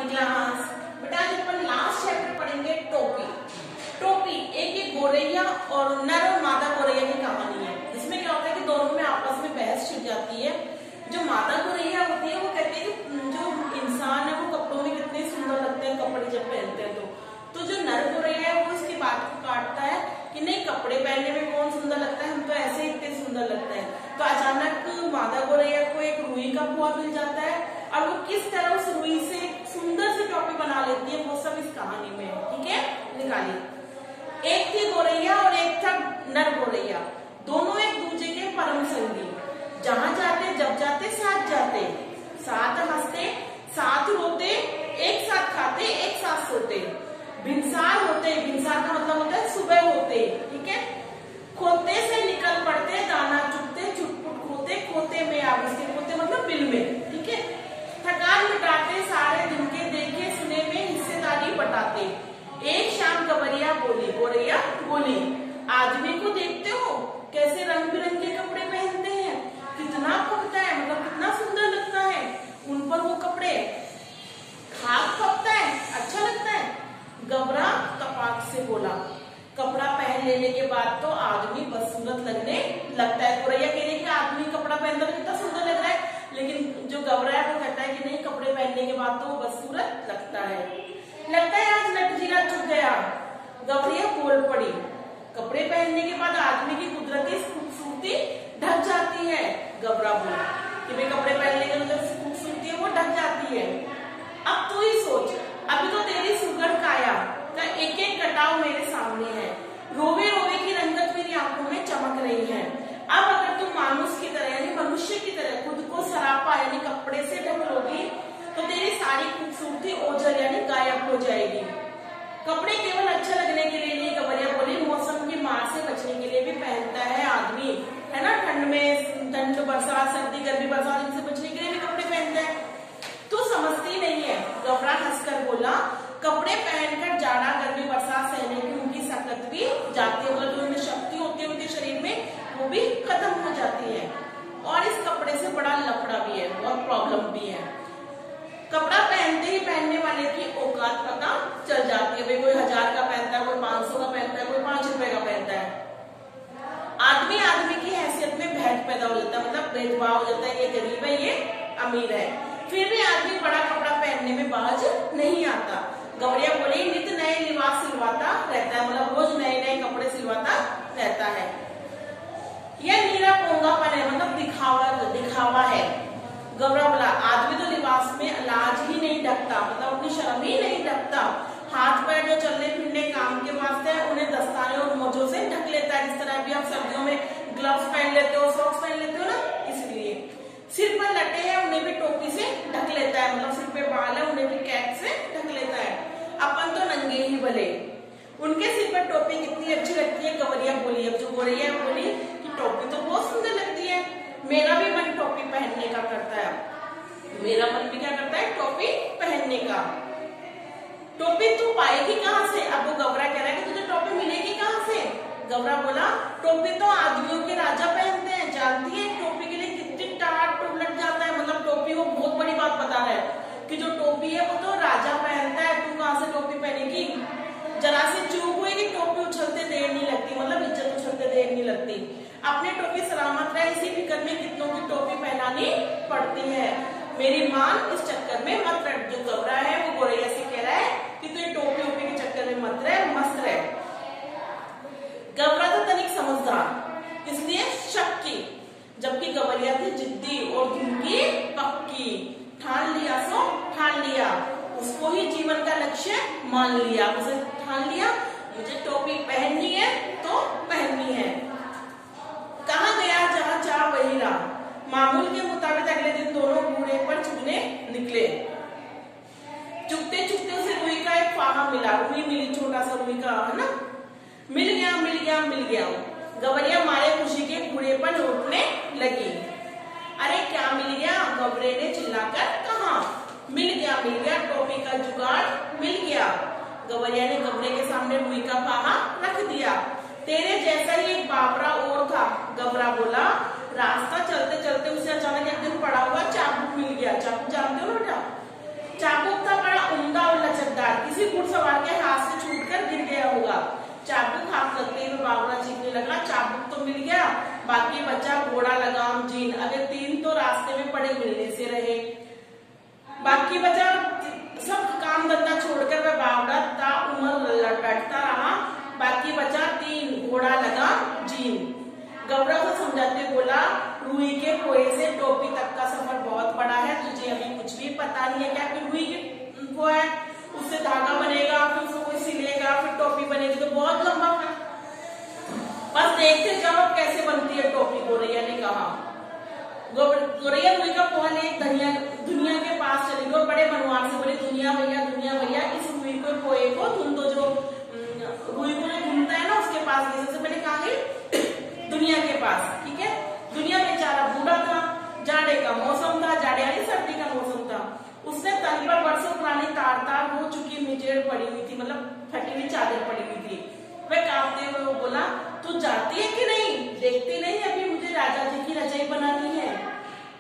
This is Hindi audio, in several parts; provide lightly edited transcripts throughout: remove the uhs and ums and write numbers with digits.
हमारी क्लास। बेटा आज अपन लास्ट चैप्टर पढ़ेंगे टोपी। टोपी एक गोरैया और नर और मादा गोरैया की कहानी है। इसमें क्या होता है कि दोनों में आपस में बहस छिड़ जाती है। जो मादा गोरैया होती है वो कहती है कि जो इंसान है वो कपड़ों में कितने सुंदर लगते हैं कपड़े जब पहनते हैं तो जो नर गोरैया है वो इसकी बात को काटता है कि नहीं, कपड़े पहनने में कौन सुंदर लगता है, हम तो ऐसे ही इतने सुंदर लगते हैं। तो अचानक मादा गोरैया को एक रुई का पुआ मिल जाता है और वो किस तरह उस रुई से सुंदर सी टोपी बना लेती है वो सब इस कहानी में है। ठीक है, निकालिए। एक थी गोरैया और एक था नर गोरैया, दोनों एक दूसरे के परम संगी। जहां जाते जब जाते साथ जाते, साथ हंसते साथ रोते, एक साथ खाते एक साथ सोते। भिनसार होते, भिनसार का मतलब होता है सुबह होते। ठीक है, खोते से निकल पड़ते, दाना चुगते चुटपुट खोते, खोते में आविष्टे, खोते मतलब बिल में। ठीक है, थकान मिटाते सारे दिन के देखे सुने में हिस्सेदारी बटाते। एक शाम गवरिया बोली, गोरैया बोली, आदमी को देखते हो कैसे रंग बिरंगे कपड़े पहनते हैं, कितना फपता है, मतलब कितना सुंदर लगता है उन पर वो कपड़े। खाक फपता है, अच्छा लगता है। गबरा कपाक से बोला, कपड़ा पहन लेने के बाद तो आदमी बदसूरत लगने लगता है। गोरैया कह रही कि आदमी कपड़ा पहनता तो कितना सुंदर लग रहा है, लेकिन जो गबरा है वो कहता है कि नहीं, कपड़े पहनने के बाद तो वो बदसूरत लगता है। लगता है आज नटजीरा चुक गया। गवरिया बोल पड़ी, कपड़े पहनने के बाद आदमी की कुदरती खूबसूरती ढक जाती है। गबरा बोला कि भाई कपड़े पहनने के बाद जो खूबसूरती है वो ढक जाती है। अब तू ही सोच, अभी तो तेरी सुगढ़ काया का एक एक कटाव मेरे सामने है, रोवे रोवे की रंगत मेरी आंखों में चमक रही है। अब अगर तुम मानुष की तरह यानी मनुष्य की तरह खुद को सरापा यानी कपड़े से ढक लोगी तो तेरी सारी खूबसूरती ओझल यानी गायब हो जाएगी। कपड़े केवल अच्छा लगने के लिए नहीं, गवरिया बोली, मौसम की मार से बचने के लिए भी पहनता है आदमी, है ना। ठंड में, ठंड बरसात सर्दी गर्मी बरसात इनसे बचने के लिए भी कपड़े पहनता है। तू समझती नहीं है। गबरा हंसकर बोला, कपड़े पहनकर जाड़ा गर्मी बरसात सहने की उनकी ताकत भी जाती है, मतलब जो उनमें शक्ति होती है उनके शरीर में वो भी खत्म हो जाती है। और इस कपड़े से बड़ा लफड़ा भी है, बहुत प्रॉब्लम भी है। कपड़ा पहनते ही पहनने वाले की औकात पता चल जाती है। भाई कोई 1000 का पहनता है, कोई 500 का पहनता है, कोई 5 रुपए का पहनता है। आदमी आदमी की हैसियत में भेद पैदा हो जाता है, मतलब भेदभाव हो जाता है, ये गरीब है ये अमीर है। फिर भी आदमी बड़ा कपड़ा पहनने में बाज नहीं आता। गवरिया बोली, नित्य नए लिबास सिलवाता रहता है, मतलब रोज नए नए कपड़े सिलवाता रहता है। यह नीरा पोंगापन है, मतलब दिखावा है। गबरा बोला, आदमी तो लिबास में लाज ही नहीं ढकता, मतलब अपनी शर्म ही नहीं ढकता। हाथ पैर जो चलने फिरने काम के वास्ते है उन्हें दस्ताने और मोजों से ढक लेता है। जिस तरह अभी आप सर्दियों में ग्लव्स पहन लेते हो, सॉक्स पहन लेते हो ना, इसलिए। सिर पर लटे हैं उन्हें भी टोपी से ढक लेता है, मतलब सिर पे बाल है उन्हें भी कैप से ढक लेता है। अपन तो नंगे ही भले। उनके सिर पर टोपी कितनी अच्छी लगती है, गवरिया बोली। अब जो गोरैया बोली कि टोपी तो बहुत सुंदर लगती है, मेरा भी मन टोपी पहनने का करता है, मेरा मन भी क्या करता है, टोपी पहनने का। टोपी तू पाएगी कहाँ से? अब वो गबरा कह रहा है कि तुझे टोपी मिलेगी कहाँ से? गबरा बोला, टोपी तो आदमियों के राजा पहनते हैं, जानती है टोपी के लिए कितनी टाट लग जाता है। मतलब टोपी वो बहुत बड़ी बात बता रहा है कि जो टोपी है वो तो राजा पहनता है, तू कहाँ से टोपी पहनेगी? जरा सी चूक हुई कि टोपी उछलते देर नहीं लगती, मतलब इज्जत उछलते देर नहीं लगती। अपनी टोपी सलामत रहे इसी फिक्र में कितनों की टोपी पहनानी पड़ती है। मेरी मान इस चक्कर में मत रह। जो गबरा है वो गोरैया से कह रहा है कि तू ये टोपी ओपी के चक्कर में मत रह, मस्त रह। गबरा था तनिक समझदार, इसलिए शक की, जबकि गवरिया थी जिद्दी और धुनकी पक्की। ठान लिया सो ठान लिया, उसको ही जीवन का लक्ष्य मान लिया। उसे ठान लिया मुझे टोपी पहननी है तो पहननी है। कहाँ गया जहाँ चाह वही रहा। मामूल के मुताबिक अगले दिन दोनों घोड़े पर चुगने निकले। चुगते चुगते उसे रुई का एक फाहा मिला, रुई मिली, छोटा सा रुई का, है ना। मिल गया मिल गया मिल गया। गवरिया मारे खुशी के घोड़े पर लौटने लगी। अरे क्या मिल गया? गबरे ने चिल्लाकर कहा। मिल गया टोपी का जुगाड़ मिल गया। गवरिया ने गबरे के सामने रुई का फाहा रख दिया। तेरे जैसा ही एक बाबरा और था, गबरा बोला। रास्ता चलते चलते उसे अचानक एक दिन पड़ा हुआ चाबुक मिल गया। चाबुक जानते हो ना बेटा? चाबुक था बड़ा लगा, चाबुक तो मिल गया, बाकी बचा घोड़ा लगाम जीन। अगर 3 तो रास्ते में पड़े मिलने से रहे, बाकी बचा सब काम धंधा छोड़कर वह बावड़ा ता उमर लटकता रहा, बाकी बचा 3 घोड़ा लगाम जीन। गबरा को समझाते बोला, रुई के पोए से टोपी तक का सफर बहुत बड़ा है, तुझे अभी कुछ भी पता नहीं है क्या कि रुई के वो है, उससे धागा बनेगा, फिर उसको कोई सिलेगा, फिर टोपी बनेगी, तो बहुत लंबा है। बस देखते जाओ कैसे बनती है टोपी। गोरैया ने कहा। गोरैया रुई का पोहा ले दुनिया के पास चली गई और बड़े मनवान से बोली, दुनिया भैया इस रुई को पोए को धुन दो। जो रुई को धुनता है ना उसके पास गई। सबसे पहले कहाँ गई? दुनिया के पास। ठीक है, दुनिया बेचारा बूढ़ा था, जाड़े का मौसम था, जाड़े यानी सर्दी का मौसम था। उसने तन पर वर्षों पुरानी तार हो चुकी मिजेड़ पड़ी हुई थी, मतलब फटी हुई चादर पड़ी हुई थी। वह कांपते हुए वो बोला, तू जाती है कि नहीं? देखती नहीं अभी मुझे राजा जी की रजाई बनानी है।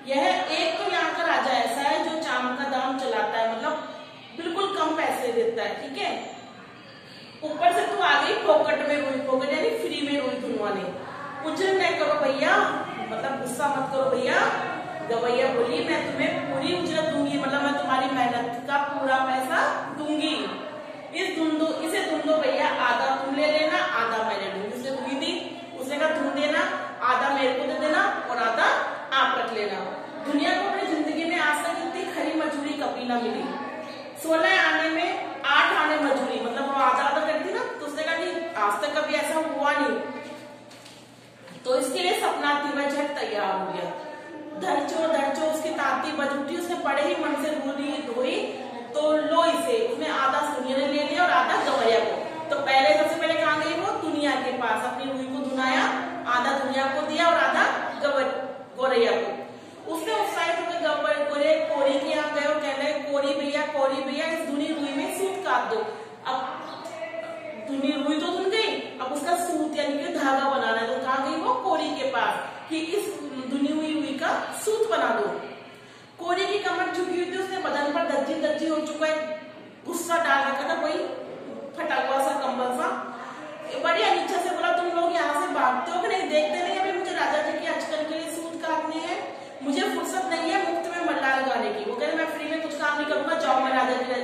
यह एक तो यहाँ का राजा ऐसा है जो चाम का दाम चलाता है, मतलब बिल्कुल कम पैसे देता है। ठीक है, ऊपर से तू आ गई फोकट में रुई, फोकट यानी फ्री में रुई धुनवाने। उजर नहीं करो भैया, मतलब गुस्सा मत करो भैया। गवैया बोली, मैं तुम्हें पूरी उजरत दूंगी, मतलब मैं तुम्हारी मेहनत का पूरा पैसा दूंगी। इसे धुन दो भैया, आधा तुम ले लेना, आधा मैं ले लूंगी। उसे रुई दी, उसने कहा धुन देना, आधा मेरे को दे देना और आधा आप रख लेना। दुनिया को अपनी जिंदगी में आज तक इतनी खरी मजदूरी कभी ना मिली। 16 आने में 8 आने मजदूरी, मतलब वो आधा आधा करती ना, तो उसने कहा कि आज तक कभी ऐसा हुआ नहीं। तो इसके लिए सपना थी, वह झट तैयार हो गया। धरचो उसकी ताती बज उठी। उसने बड़े ही मन से रूली धोई, तो लो इसे। उसने आधा सुनिया ने ले लिया और आधा गवैया को। तो सबसे पहले कहाँ गई वो? दुनिया के पास। अपनी रुई को धुनाया, आधा दुनिया को दिया और आधा गोरैया को। उसने उत्साहित होकर कोरी के यहाँ गए और कहने लगे, कोरी भैया इस धुनी रुई में सूत काट दो। अब धुनी रुई तो धुन गई, अब उसका सूत यानी कि धागा बनाना है। तो कहाँ गई वो? कोरी के पास कि इस धुनी हुई रुई का सूत बना दो। कोरी की कमर झुकी हुई थी, उसने बदन पर दर्जी हो चुका है, गुस्सा डाल रखा था, कोई फटा हुआ सा कंबल सा। बड़ी अनिच्छा से बोला, तुम लोग यहाँ से भागते हो कि नहीं? देखते नहीं अभी मुझे राजा जी की आजकल के लिए सूत काटने हैं, मुझे फुर्सत नहीं है मुफ्त में मल्ला लगाने की। वो कह रहे मैं फ्री में कुछ काम नहीं करूंगा, जाओ मैं राजा जी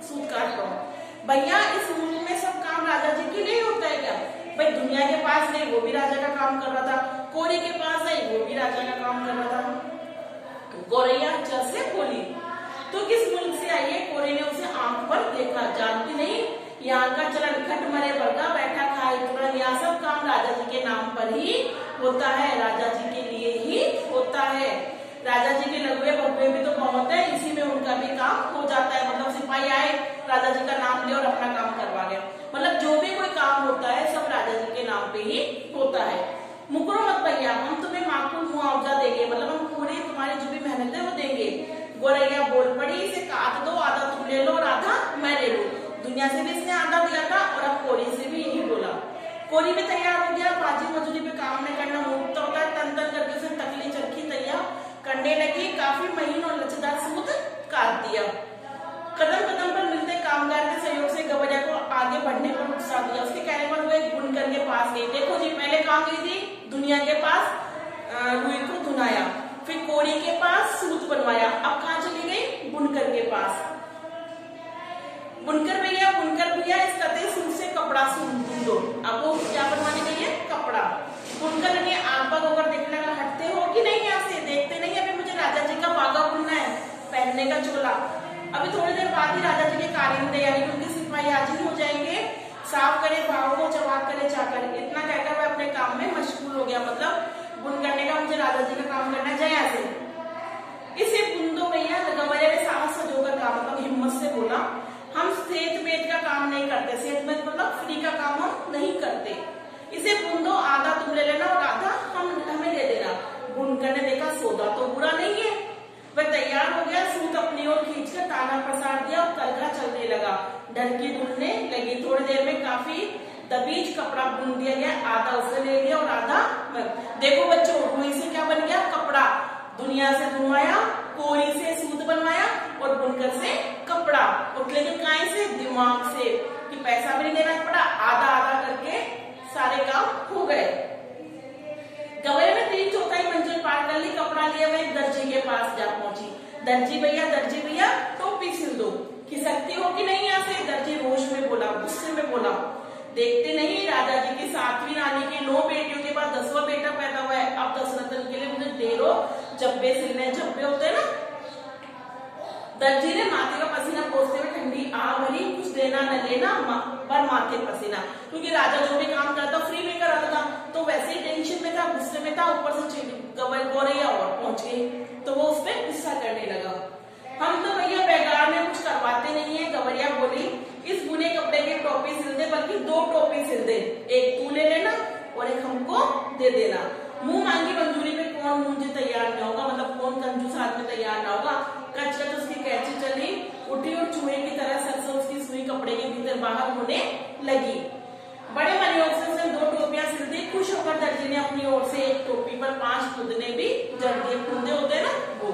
सूत काट रहा हूँ। भैया इस मुल्क में सब काम राजा जी के लिए होता है क्या? भाई दुनिया के पास नहीं, वो भी राजा का काम कर रहा था, कोरी के पास है, वो भी राजा का काम कर रहा था। गोरैया चर से बोली, तो किस मुल्क से आई है? कोरी ने उसे आंख पर देखा। जानती नहीं, यहाँ का चलन खट मरे बरगा, बैठा खाए तुरंत, यहाँ सब काम राजा जी के नाम पर ही होता है, राजा जी के लिए ही होता है। राजा जी के लघुए भगवे भी तो बहुत है, इसी में उनका भी काम हो जाता है। मतलब सिपाही आए, राजा जी का नाम ले और अपना काम करवा गया। मतलब जो भी कोई काम होता है सब राजा जी के नाम पे ही होता है। मुकरो मत भैया, हम तुम्हें माकूल मुआवजा देंगे, मतलब हम पूरी तुम्हारी जो भी मेहनत है वो देंगे। गोरैया बोल पड़ी, इसे काट दो, आधा तुम ले लो और आधा मैं ले लूं। दुनिया से भी इसने आधा दिया था और अब कोरी से भी यही बोला। कोरी भी तैयार हो गया। बाजी मजदूरी पे काम नहीं करना मुक्त होता है। तन तन करके उसने तकली चरखी तैयार करने लगी। काफी महीन और लचदार सूत काट दिया। कदम कदम पर मिलते कामगार के सहयोग से गवैया को आगे बढ़ने पर उत्साह दिया। उसके कहने पर वो एक बुनकर के पास गई। देखो जी, पहले कहाँ गई थी? दुनिया के पास रुई को धुनाया, फिर कोरी के पास सूत बनवाया, अब कहाँ चली गई? बुनकर के पास। बुनकर भैया इस कते सूत से कपड़ा बुन दो। अब वो क्या बनवाने गई है? कपड़ा। बुनकर ने आग बग होकर देखने लगा, हटते हो कि नहीं यहाँ से? देखते नहीं अभी मुझे राजा जी का बागा बुनना है, पहनने का चोला। अभी थोड़ी देर बाद ही राजा जी के कारिंदे यानी कि उनके सिपाही हाजिर हो जाएंगे। साफ करे भाव को, जवाब करे चाकर। इतना कहकर वह अपने काम में मशगूल हो गया। मतलब बुन करने का, मुझे राजा जी का काम करना है, जया से इसे बुन दो भैया। गवैया ने साहस सजोकर कहा, मतलब हिम्मत से बोला, हम सेत बेत का काम नहीं करते। सेत बेत मतलब फ्री का काम हम नहीं करते। इसे बुन दो, आधा तुम ले लेना और आधा हमें दे देना। बुनकर ने देखा सौदा तो बुरा नहीं है। वह तैयार हो गया, सूत अपनी ओर खींचकर ताना प्रसार दिया और करघा चलने लगा। ढलकी बुनने लगी। थोड़ी देर में काफी दबीज कपड़ा बुन दिया गया। आधा उसने ले लिया और आधा देखो बच्चों, रुई से क्या बन गया? कपड़ा। दुनिया से धुनवाया, कोरी से सूत बनवाया और बुनकर से कपड़ा। और लेकिन काय से? दिमाग से, कि पैसा भी नहीं देना पड़ा, आधा आधा करके सारे काम हो गए। दर्जी भैया टोपी सिल दो। खिसकती हो कि नहीं यहाँ से? दर्जी रोष में बोला, गुस्से में बोला। देखते नहीं राजा जी की 7वीं रानी की 9 बेटियों के बाद 10वां बेटा पैदा हुआ है। अब दशरथन के लिए मुझे ढेरों जब्बे सिलने, जब्बे होते हैं ना। दर्जी ने माथे का पसीना पोंछते हुए ठंडी आह भरी, कुछ देना न लेना पर माथे पसीना, क्योंकि राजा जो भी काम करता फ्री में कराता था, तो वैसे ही टेंशन में था, गुस्से में था, ऊपर से गौरैया और पहुंच गई, तो वो उस पर गुस्सा करने लगा। हम तो भैया बेगार में कुछ करवाते नहीं है। गौरैया बोली, इस बुने कपड़े की टोपी सिल दे, बल्कि 2 टोपी सिल दे, एक तू ले लेना और एक हमको दे देना। मुंह मांगी मंजूरी में कौन मुझे तैयार न होगा, मतलब कौन कंजूस आदमी तैयार ना होगा। कच कच उसकी कैंची चली, उठी और चूहे की तरह सरसों उसकी सुई कपड़े के भीतर बाहर होने लगी। बड़े मनयोग से उसने 2 टोपियां सिल दी। खुश होकर दर्जी ने अपनी ओर से एक टोपी पर 5 खुदने भी जड़ दिए। खुदे होते हैं ना, वो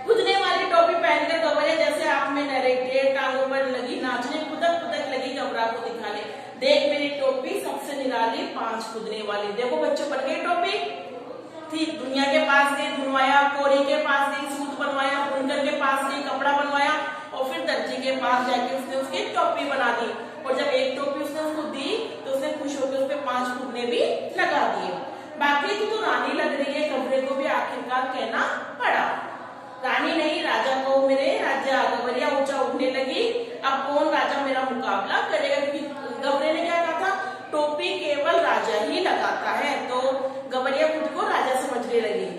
खुदने वाली टोपी पहनकर गौरैया जैसे आप में नरेटे टांगों पर लगी नाचने, खुदक लगी गबरा को दिखाने। देख मेरी टोपी सबसे निराली 5 खुदने वाली। देखो बच्चों, बन गई टोपी। ठीक, दुनिया के पास गई, धुनवाया, कोरी के पास गई, सूत बनवाया, बुनकर के पास गई, कपड़ा बनवाया, और फिर दर्जी के पास जाके उसने उसकी टोपी बना दी। और जब एक टोपी उसने उसको दी तो उसने खुश होकर उस पर 5 खुदने भी लगा दिए। बाकी की तो रानी लग रही है, गबरे को भी आखिरकार कहना पड़ा। रानी नहीं, राजा को मेरे राजा। गौरैया ऊंचा उठने लगी। अब कौन राजा मेरा मुकाबला करेगा, क्योंकि गबरे ने क्या कहा था, टोपी केवल राजा ही लगाता है। तो गौरैया खुद को राजा समझने लगी।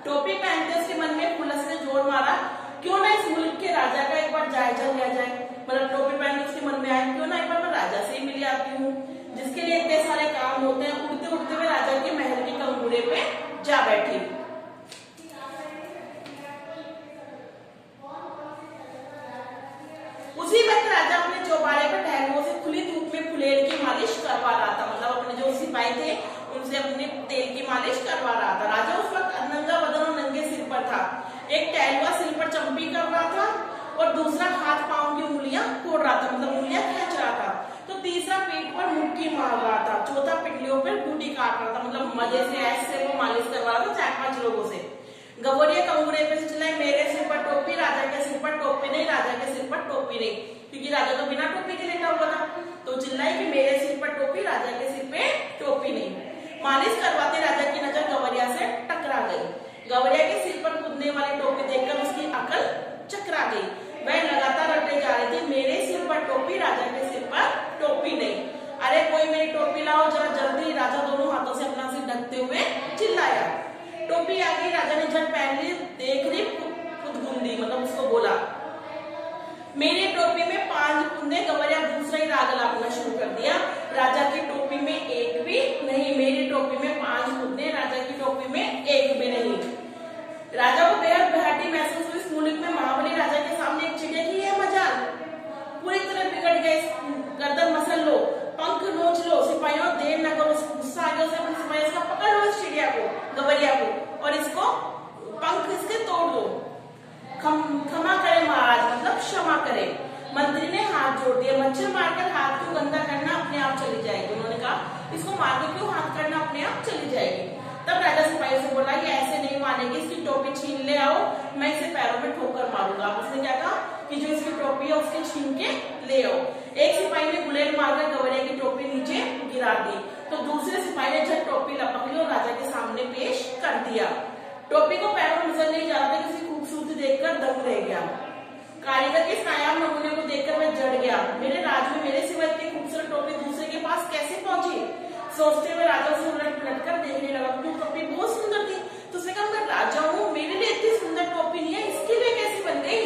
टोपी पहनते उसके मन में खुलस ने जोर मारा, क्यों ना इस मुल्क के राजा का एक बार जायजा लिया जाए। मतलब टोपी पहन के उसके मन में आया, क्यों ना एक बार मैं राजा से ही मिल आती हूँ, जिसके लिए इतने सारे काम होते हैं। उड़ते उड़ते हुए राजा के महल के कंगूरे पे जा बैठी। उसी वक्त राजा अपने चौबारे पर टहलुओं से खुली धूप में फुलेल की मालिश करवा रहा था। मतलब अपने जो सिपाही थे उनसे अपने तेल की मालिश करवा रहा था। राजा उस वक्त नंगा बदन और नंगे सिर पर था। एक टहलुआ सिर पर चंपी कर रहा था और दूसरा हाथ पांव की उंगलियां कोड़ रहा था, मतलब उंगलियां खींच रहा था। तो तीसरा पीठ पर मुक्की मार रहा था। चौथा पिंडलियों पर बूटी काट रहा था। मतलब मजे से ऐसे वो मालिश करवा रहा था 4-5 लोगों से। गौरैया कंगूरे पे से चिल्लाई, मेरे सिर पर टोपी, राजा के सिर पर टोपी नहीं, राजा के सिर पर टोपी नहीं, क्योंकि राजा तो बिना टोपी के लेटा हुआ था। तो चिल्लाई कि मेरे सिर पर टोपी, राजा के सिर पे टोपी नहीं। मालिश करवाते राजा की नजर गौरैया से टकरा गई। गौरैया के सिर पर कूदने वाली टोपी देखकर उसकी अकल चकरा गई। वह लगातार रटे जा रहे थे, मेरे सिर पर टोपी, राजा के सिर पर टोपी नहीं। अरे कोई मेरी टोपी लाओ जरा जल्दी। राजा दोनों हाथों से अपना सिर ढकते हुए चिल्लाया। टोपी आ गई, राजा ने झट पहन ली। देख ली खुदगुंदी, मतलब उसको बोला, मेरी टोपी में 5 कुंदे। गौरैया दूसरा ही राग लापना शुरू कर दिया। राजा की टोपी में एक भी नहीं, मेरी टोपी में 5 कुंदे, राजा की टोपी में एक भी नहीं। राजा को बेहद बेहटी महसूस हुई। इस मुल्क में महाबली राजा के सामने एक चिड़िया की है मजाल। पूरी तरह बिगड़ गए। गर्दन मसल लो, पंख नोच लो, सिपाहियों देर न करो, गुस्सा आ गया अपने सिपाही का, पकड़ लो इस चिड़िया को, गौरैया को, और इसको पंख इसके तोड़ दो। क्षमा करे महाराज, मतलब क्षमा करे। मंत्री ने हाथ जोड़ दिया। मच्छर मारकर हाथ क्यों गंदा करना, अपने आप चली जाएगी। उन्होंने कहा, इसको मारकर क्यों हाथ करना, अपने आप चली जाएगी। तब राजा सिपाही से बोला, ये ऐसे नहीं मानेगी, इसकी टोपी छीन ले आओ, मैं इसे पैरों में ठोकर मारूंगा। उसने क्या कहा कि जो इसकी टोपी है उसके छीन के ले आओ। एक सिपाही ने गुलेल मारकर गौरैया की टोपी नीचे गिरा दी, तो दूसरे सिपाही ने झट टोपी लपक ली और राजा के सामने पेश कर दिया। टोपी को पैरों में नजर नहीं जा रहा था, किसी खूबसूरती देखकर दंग रह गया। कारीगर के नायाब नमूने को देखकर वह जड़ गया। मेरे राज में मेरे सिवा इतनी खूबसूरत टोपी दूसरे के पास कैसे पहुंची। सोचते हुए राजा उसे उलट पलट कर देखने लगा। टोपी बहुत सुंदर थी, तो उसने कहा, मैं राजा हूँ, मेरे लिए इतनी सुंदर टोपी नहीं है, इसके लिए कैसे बन गई।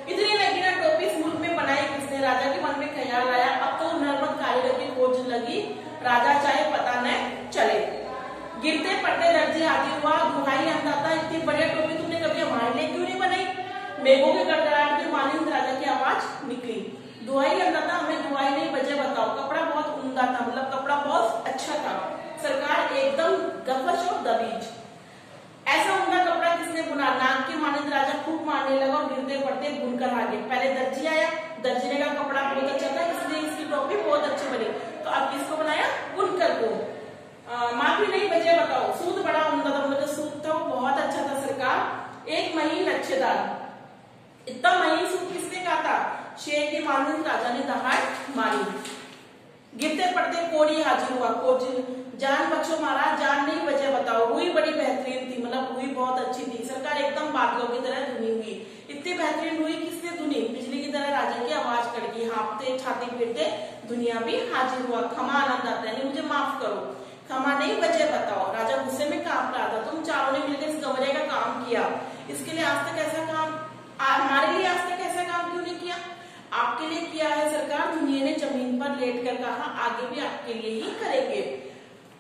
इतनी नगीना टोपी इस मुल्क में बनाई किसने। राजा के मन में ख्याल आया, अब तो नर्मद कारीगर की खोज लगी, राजा चाहे पता न चले। गिरते पड़ते दर्जी हाजिर हुआ। दुहाई अंदाता, इतनी बढ़िया टोपी तुमने कभी हमारे लिए क्यों नहीं बनाई। मेघों के गड़गड़ाहट के मानिंद राजा की आवाज निकली। दुहाई अंदाता, हमें दुहाई नहीं बजे बताओ। कपड़ा बहुत उम्दा था, मतलब कपड़ा बहुत अच्छा था सरकार, एकदम गफश और दबीज। ऐसा उम्दा कपड़ा किसने बुना। नाक के मानिंद राजा खूब मारने लगा और गिरते पड़ते बुनकर आगे। पहले दर्जी आया, दर्जी ने कहा कपड़ा बहुत अच्छा था, इसलिए इसकी टोपी बहुत अच्छी बनी। तो अब किसको बनाया, बुनकर को। माफी नहीं बजे बताओ। सूत बड़ा उम्दा था, मतलब सूत था वो बहुत अच्छा था सरकार, रिश्तेदार। इतना महीन सूप किसने कहा था? शेर की मानूस राजा ने दहाड़ मारी। गिरते पड़ते कोड़ी हाजिर हुआ। जान बख्शो महाराज, जान नहीं वजह बताओ। रुई बड़ी बेहतरीन थी, मतलब रुई बहुत अच्छी थी। सरकार एकदम बादलों की तरह धुनी हुई। इतनी बेहतरीन रुई किसने धुनी? बिजली की तरह राजा की आवाज कड़की। हाँफते छाती पीटते दुनिया भी हाजिर हुआ। क्षमा आनंद आता है, मुझे माफ करो। क्षमा नहीं वजह बताओ। राजा गुस्से में कांप रहा था। तुम चारों ने मिलकर इस गवरिया का काम किया, इसके लिए आज तक ऐसा काम, हमारे लिए आज तक ऐसा काम क्यों नहीं किया? आपके लिए किया है सरकार। दुनिया ने जमीन पर लेट कर कहा आगे भी आपके लिए ही करेंगे।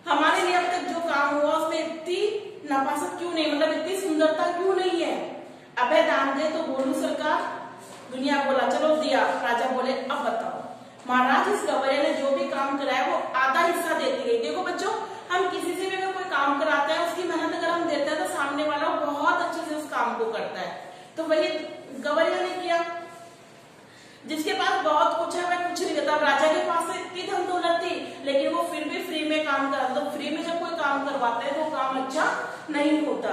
हमारे लिए अब तक जो काम हुआ उसमें इतनी नफासत क्यों नहीं, मतलब इतनी सुंदरता क्यों नहीं है? अबे दाम दे तो बोलूं सरकार। दुनिया बोला चलो दिया। राजा बोले अब बताओ। महाराज इस गवरिया ने जो भी काम कराया वो आधा हिस्सा देती गई। देखो बच्चों, हम किसी से भी अगर कोई काम कराते हैं उसकी मेहनत अगर हम देते हैं तो सामने वाला बहुत अच्छे से उस काम को करता है। तो वही गवरिया ने किया। जिसके पास बहुत कुछ है वह कुछ नहीं देता। राजा के पास तो इतनी धन दौलत थी लेकिन वो फिर भी फ्री में काम कराता। तो फ्री में जब कोई काम करवाता है तो काम अच्छा नहीं होता।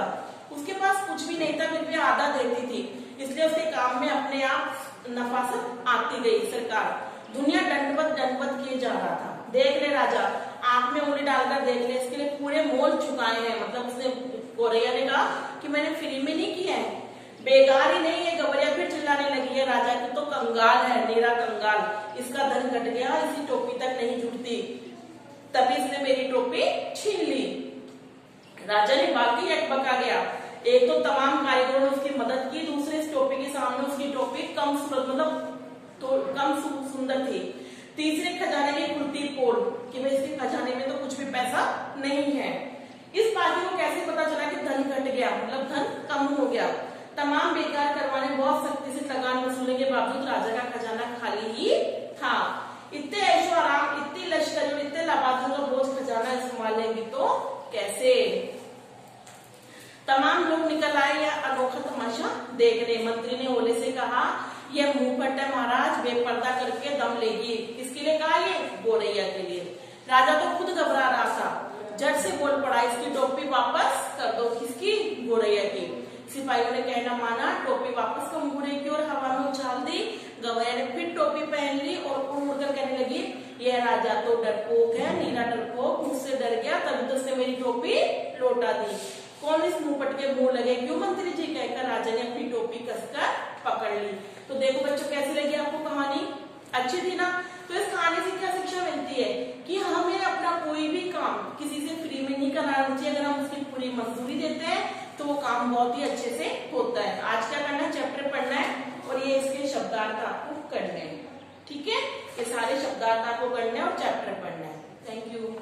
उसके पास कुछ भी नहीं था फिर भी आधा देती थी, इसलिए उसके काम में अपने आप नफासत आती गई। सरकार दुनिया दंडवत किए जा रहा था। देख ले राजा, आंख में उंगली डालकर देख ले, इसके लिए पूरे मोल चुकाए हैं। मतलब उसने गौरैया ने कहा कि मैंने फ्री में नहीं किया है। बेकार ही नहीं है। गवरिया फिर चिल्लाने लगी है राजा की तो कंगाल है, नीरा कंगाल। इसका धन घट गया, इसकी टोपी तक नहीं जुटती, तभी इसने मेरी टोपी छीन ली। राजा ने बाकी अकबका गया। एक तो तमाम कारीगरों ने उसकी मदद की, दूसरे इस टोपी के सामने उसकी टोपी कम सुंदर थी। तीसरे खजाने की खुलती पोल कि भाई इसके खजाने में तो कुछ भी पैसा नहीं है। इस बाकी को कैसे पता चला कि धन घट गया, मतलब धन कम हो गया। तमाम बेकार करवाने बहुत सख्ती से लगान वसूलने के बावजूद राजा का खजाना खाली ही था। इतने ऐशो आराम, इतनी लश्करी और इतने लाभार्थियों का बोझ खजाना संभालेंगी तो कैसे? तमाम लोग निकल आए या अनोखा तमाशा देखने। मंत्री ने ओले से कहा यह मुंह फट है महाराज, बेपर्दा करके दम लेगी। किसके लिए कहा? ये गौरैया के लिए। राजा तो खुद घबरा रहा था, झट से बोल पड़ा इसकी टोपी वापस कर दो। किसकी? गौरैया की। सिपाहियों ने कहना माना, टोपी वापस कंगूरे की और हवा में उछाल दी। गवैया ने फिर टोपी पहन ली और उड़कर कहने लगी यह राजा तो डरपोक है, नीरा डरपोक, मुझसे डर गया तभी तो उसने मेरी टोपी लौटा दी। कौन इस मुंहपट के मुंह लगे? क्यों मंत्री जी? कहकर राजा ने अपनी टोपी कसकर पकड़ ली। तो देखो बच्चों कैसी लगी आपको कहानी? अच्छी थी ना? तो इस कहानी से क्या शिक्षा मिलती है कि हमें अपना कोई भी काम किसी से फ्री में नहीं कराना चाहिए। अगर हम उसकी पूरी मजदूरी देते हैं तो वो काम बहुत ही अच्छे से होता है। आज क्या करना है? चैप्टर पढ़ना है और ये इसके शब्दार्थ आपको करने हैं। ठीक है, ये सारे शब्दार्थ आपको करने हैं और चैप्टर पढ़ना है। Thank you.